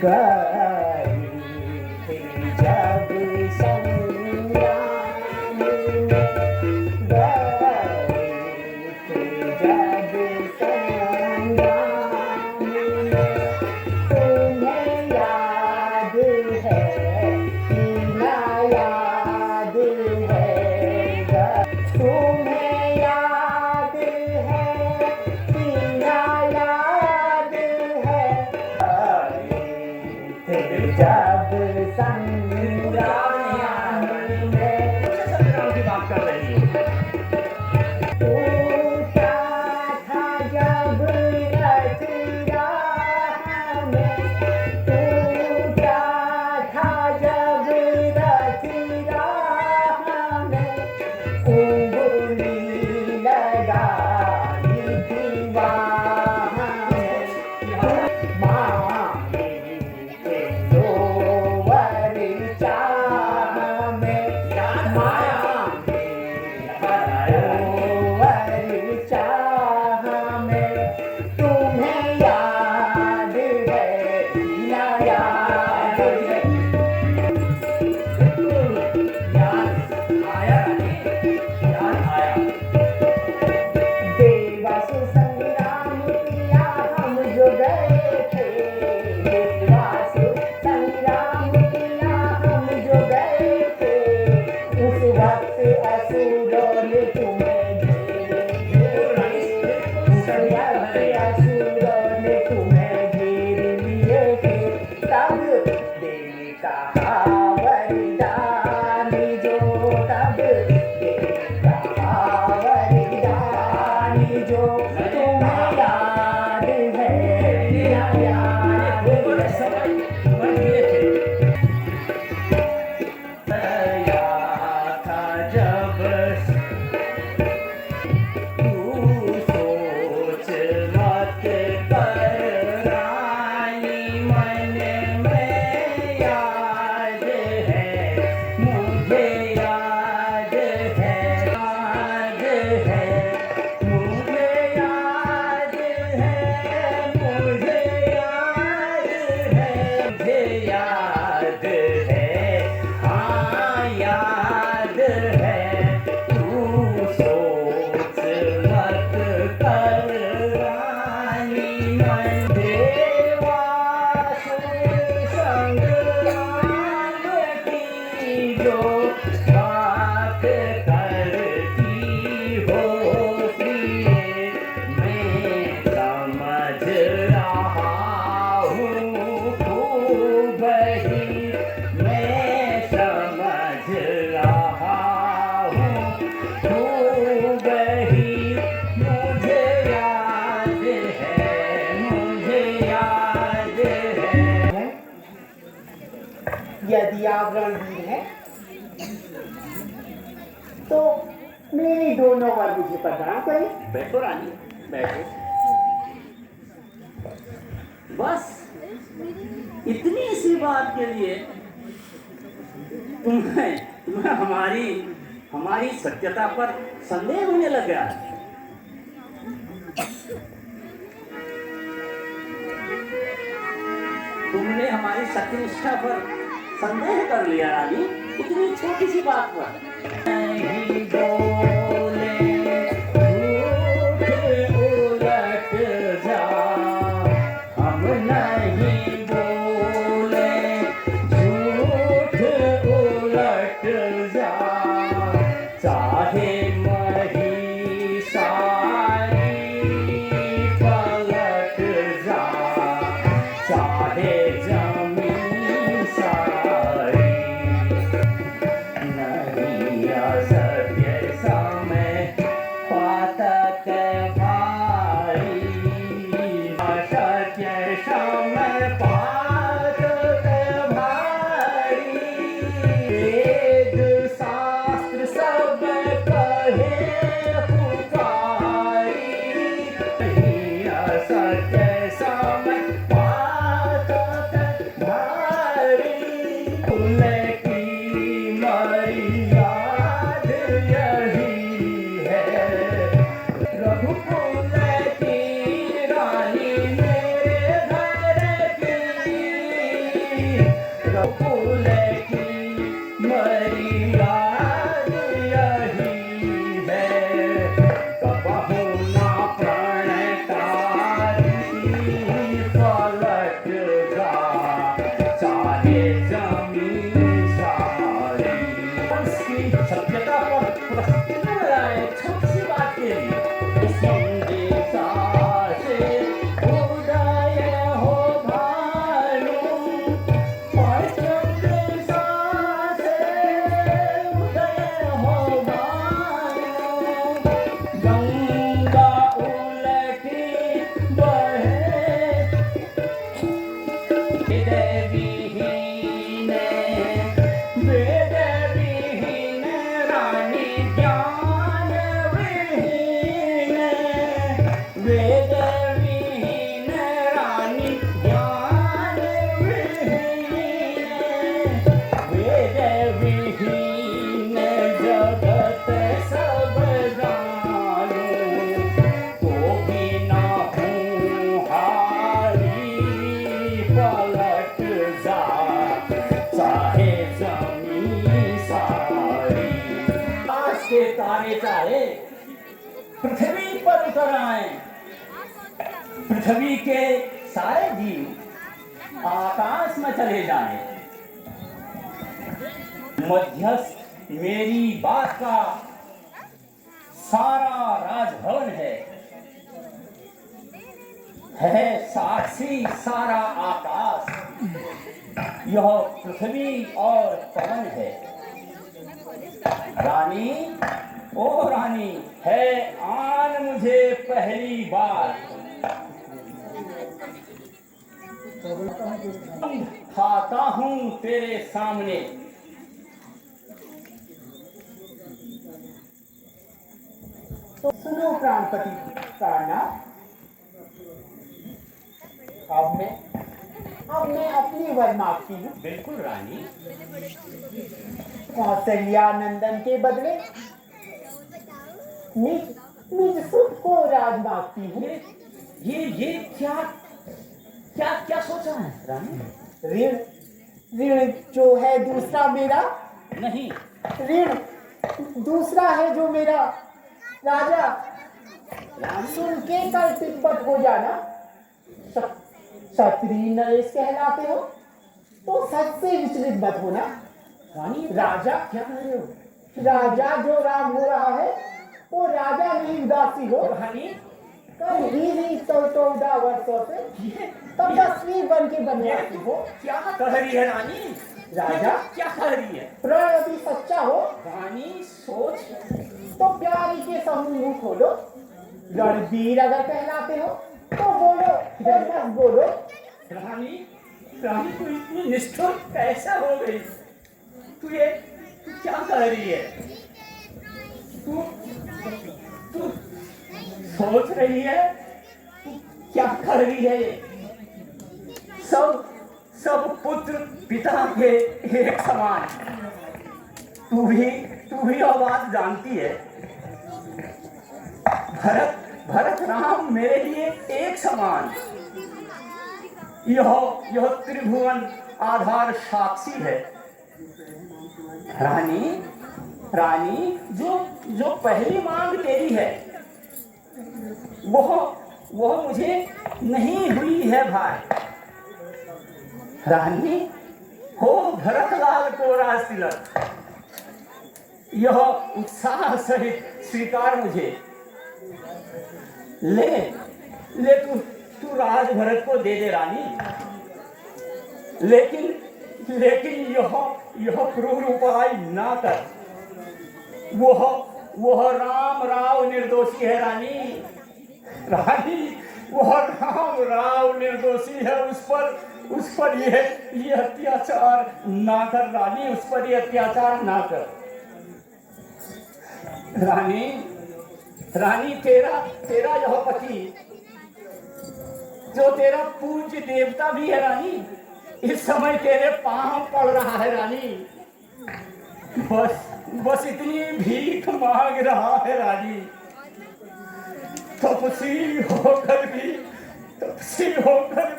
गई थी जब संग्राम में, गई थी जब संग्राम में, तुम्हें याद है कि ना याद है, तुम्हें याद है कि ना याद है, जब संग्राम में संग्राम की बात कर रही है। टूटा था जब रथ राह में, टूटा था जब रथ राह में, उंगली लगाई थी बाह में, मांगी के जोवर चाह में, मांगी जोवर चाह में, तुम्हें याद है ना याद है, याद आया याद आया। देवास संग्राम किया हम जो गए थे, देवास संग्राम किया हम जो गए थे, उस वक्त असुरों ने तुम्हें घेरे थे, उस वक्त असुरों ने तुम्हें घेर लिए थे, तब देवी का वरदान जो, तब देवी का वरदान जो, तुम्हें याद है या याद है, गया था जब तू सोच मत कर रानी, मन में याद है, मुझे याद है, याद है, मुझे याद है, मुझे याद है, मुझे याद है, हाँ याद है, तू सोच मत कर रानी, मन देवासुर संग्राम की जो बात करती हो प्रिय, मैं समझ रहा हूँ खूब ही, मैं समझ रहा हूँ खूब ही, मुझे याद है, मुझे याद है। यदि आप रणवीर हैं तो मेरी दोनों बार मुझे प्रदान करें। बैठो रानी, बैठो। बस इतनी सी बात के लिए तुम्हें तुम्हें हमारी सत्यता पर संदेह होने लगा। तुमने हमारी सत्यनिष्ठा पर संदेह कर लिया रानी, इतनी छोटी सी बात पर। नहीं बोले झूठ उलट जा, हम नहीं बोले झूठ उलट जा, चाहे महिषारी पलट जा, चाहे जमीन सारी, नहीं असत्य समय पातक भाई, असत्य समय पातक भाई, वेद शास्त्र सब कहे पुकारी, नहीं असत्य समय पातक भारी, उनकी मर्याद यही है, रघुकुल की रानी मेरे घर की पृथ्वी पर उतर आए। पृथ्वी के सारे जीव आकाश में चले जाएं। मध्यस्थ मेरी बात का सारा राजभवन है साक्षी सारा आकाश। यह पृथ्वी और पवन है। रानी, ओ रानी, है आन मुझे पहली बार। खाता हूं तेरे सामने। तो सुनो प्राणपति प्राणनाथ, अब मैं अपनी वर मांगती हूँ। बिल्कुल रानी। कौशल्या नंदन के बदले निज सुख को राज मांगती हूँ। ये क्या क्या क्या सोचा है रानी? ऋण जो है दूसरा मेरा, नहीं, ऋण दूसरा है जो मेरा। राजा, रानी सुन के कल तिब्बत हो जाना। क्षत्रिय नरेश कहलाते हो तो सच से विचलित मत होना। रानी राजा, क्या कह रहे हो? राजा जो राम हो रहा है वो राजा नहीं उदासी हो। रानी कल ही 14 वर्षों से तपस्वी बन के बनवासी हो। क्या कह रही है रानी? राजा, क्या कह रही है? प्रण यदि सच्चा हो रानी सोच। तो प्यारी के समूह खोलो। रणवीर अगर कहलाते हो तो बोलो, बस बोलो। रानी रानी तू इतनी निष्ठुर कैसा हो गई? तू क्या कह रही है? तू तू सोच रही है? तू क्या कर रही है? सब पुत्र पिता के एक समान। तू भी यह बात जानती है। भरत राम मेरे लिए एक समान। यह त्रिभुवन आधार साक्षी है। रानी जो पहली मांग तेरी है वह मुझे नहीं हुई है भाई। रानी, हो भरतलाल को राज तिलक। यह उत्साह सहित स्वीकार मुझे। ले तू राज भरत को दे दे रानी। लेकिन यह क्रूर उपाय ना कर। वह राम राव निर्दोषी है रानी। वह राम राव निर्दोषी है। उस पर ये अत्याचार ना कर रानी। उस पर ये अत्याचार ना कर रानी। तेरा यह पति जो तेरा पूज्य देवता भी है रानी, इस समय तेरे पांव पड़ रहा है रानी। बस इतनी भीख मांग रहा है रानी। तपस्वी होकर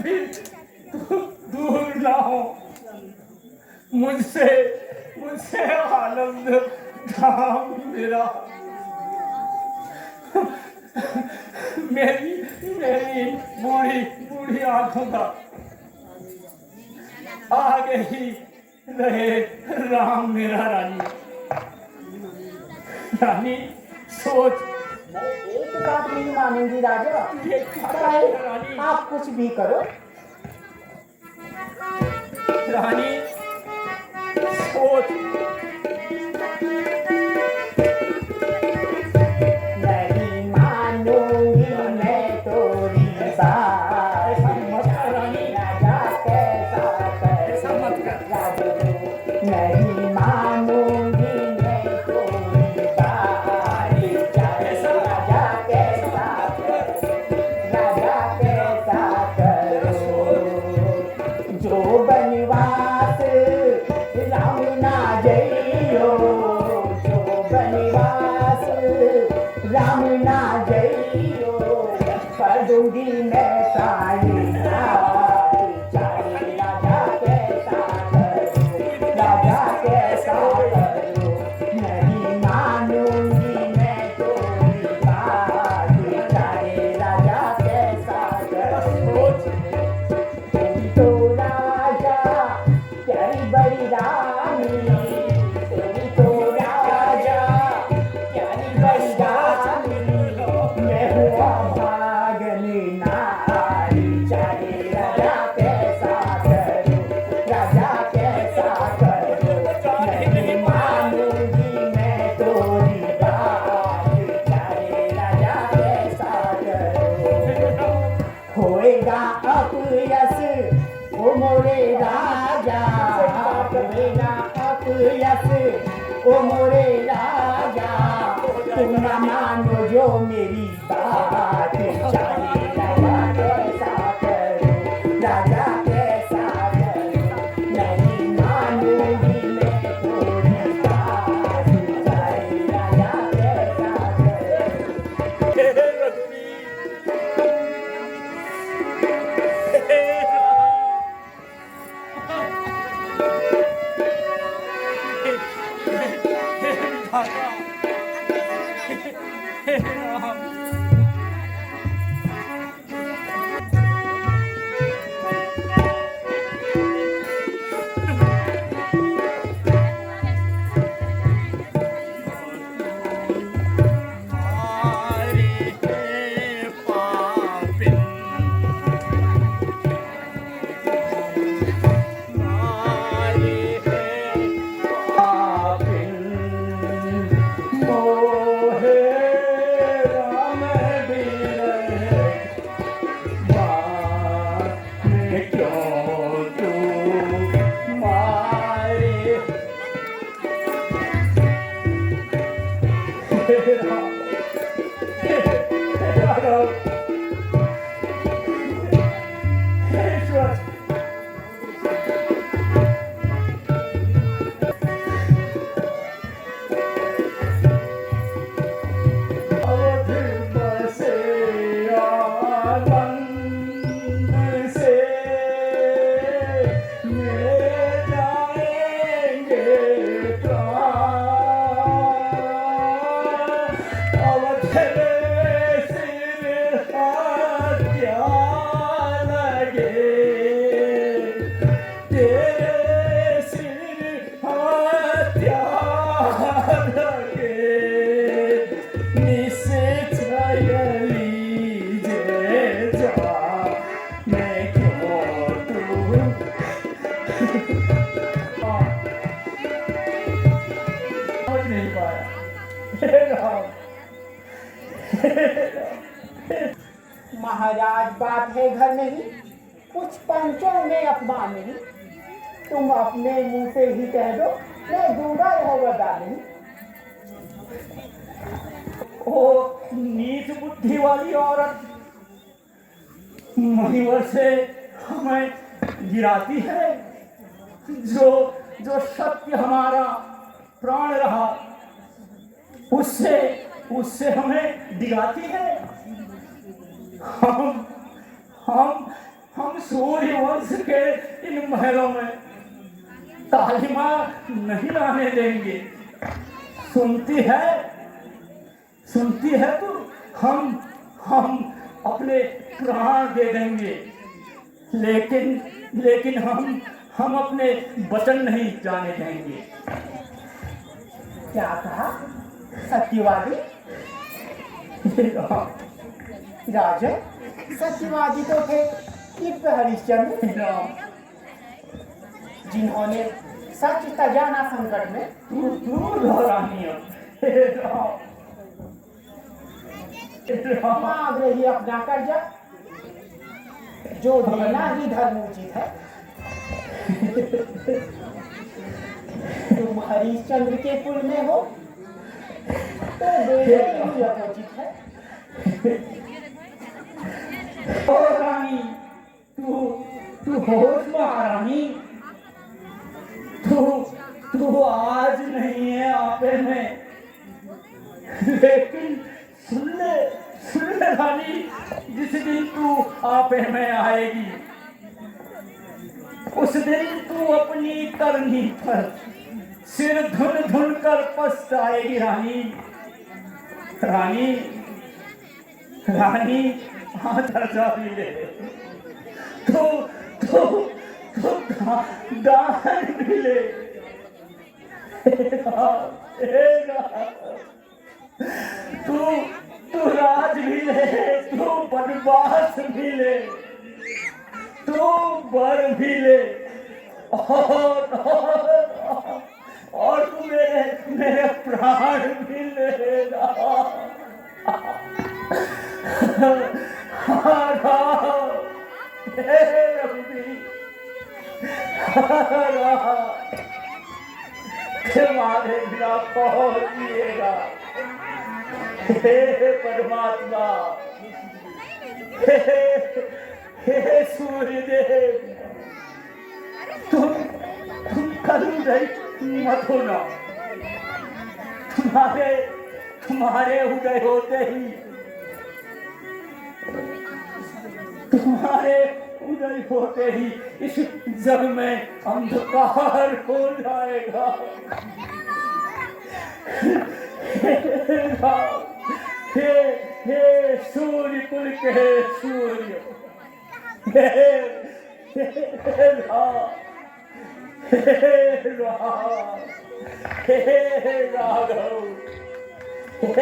भी दूर ना हो मुझसे आनंद धाम मेरा। मेरी बूढ़ी आंखों का आगे ही रहे राम मेरा। रानी सोच। मैं एक बात नहीं मानूंगी राजा। चाहे आप कुछ भी करो। रानी सोच। नहीं मानूंगी मैं तोरी बात। ऐसा मत कर रानी। राजा कैसा कर। ऐसा मत कर। राजा नहीं मानूंगी मैं तोरी बात। राजा कैसा करो जो बनवास यस ओ मोरे राजा, तुम न मानो जो मेरी बात, चाहे राजा कैसा करो, राजा कैसा करो, नहीं मानूंगी मैं थोड़ी बात, चाहे राजा कैसा करो। हे रघुवीर, हे राम, महाराज बात है घर में ही, कुछ पंचों में अपमान नहीं, तुम अपने मुंह से ही कह दो, मैं दूंगा यह वरदान नहीं। ओ नीच बुद्धि वाली औरत, महिवर से हमें गिराती है, जो जो सत्य हमारा प्राण रहा, उससे हमें डिगाती है। हम सूर्य वंश के इन महलों में तालिमा नहीं लाने देंगे। सुनती है तो हम अपने प्राण दे देंगे, लेकिन हम अपने वचन नहीं जाने देंगे। क्या कहा? सत्यवादी? राजा सत्यवादी तो थे दिव्य हरिश्चंद्र, जिन्होंने सच तजाना संकट में। मांग रही अपना कर्जा, जो देना ही धर्म उचित है। तुम हरिश्चंद्र के कुल में हो तो देना ही यथोचित है। ओ रानी, तू होश में आ रानी, तू आज नहीं है आपे में, लेकिन सुन ले रानी, जिस दिन तू आपे में आएगी, उस दिन तू अपनी करनी पर सिर धुन धुन कर पछताएगी रानी। रानी रानी हाथ हटा भी ले, तो दान भी ले, तू राज भी ले, तू वनवास भी ले, तू वर भी ले, और तू मेरे प्राण भी लेगा। तुम्हारे बिना कौन जिएगा? हे परमात्मा, हे सूर्यदेव, तुम करुणा मत होना। तुम्हारे उदय होते ही इस जग में अंधकार हो जाएगा। हे सूर्य कुल के सूर्य, हे राम, हे राघव,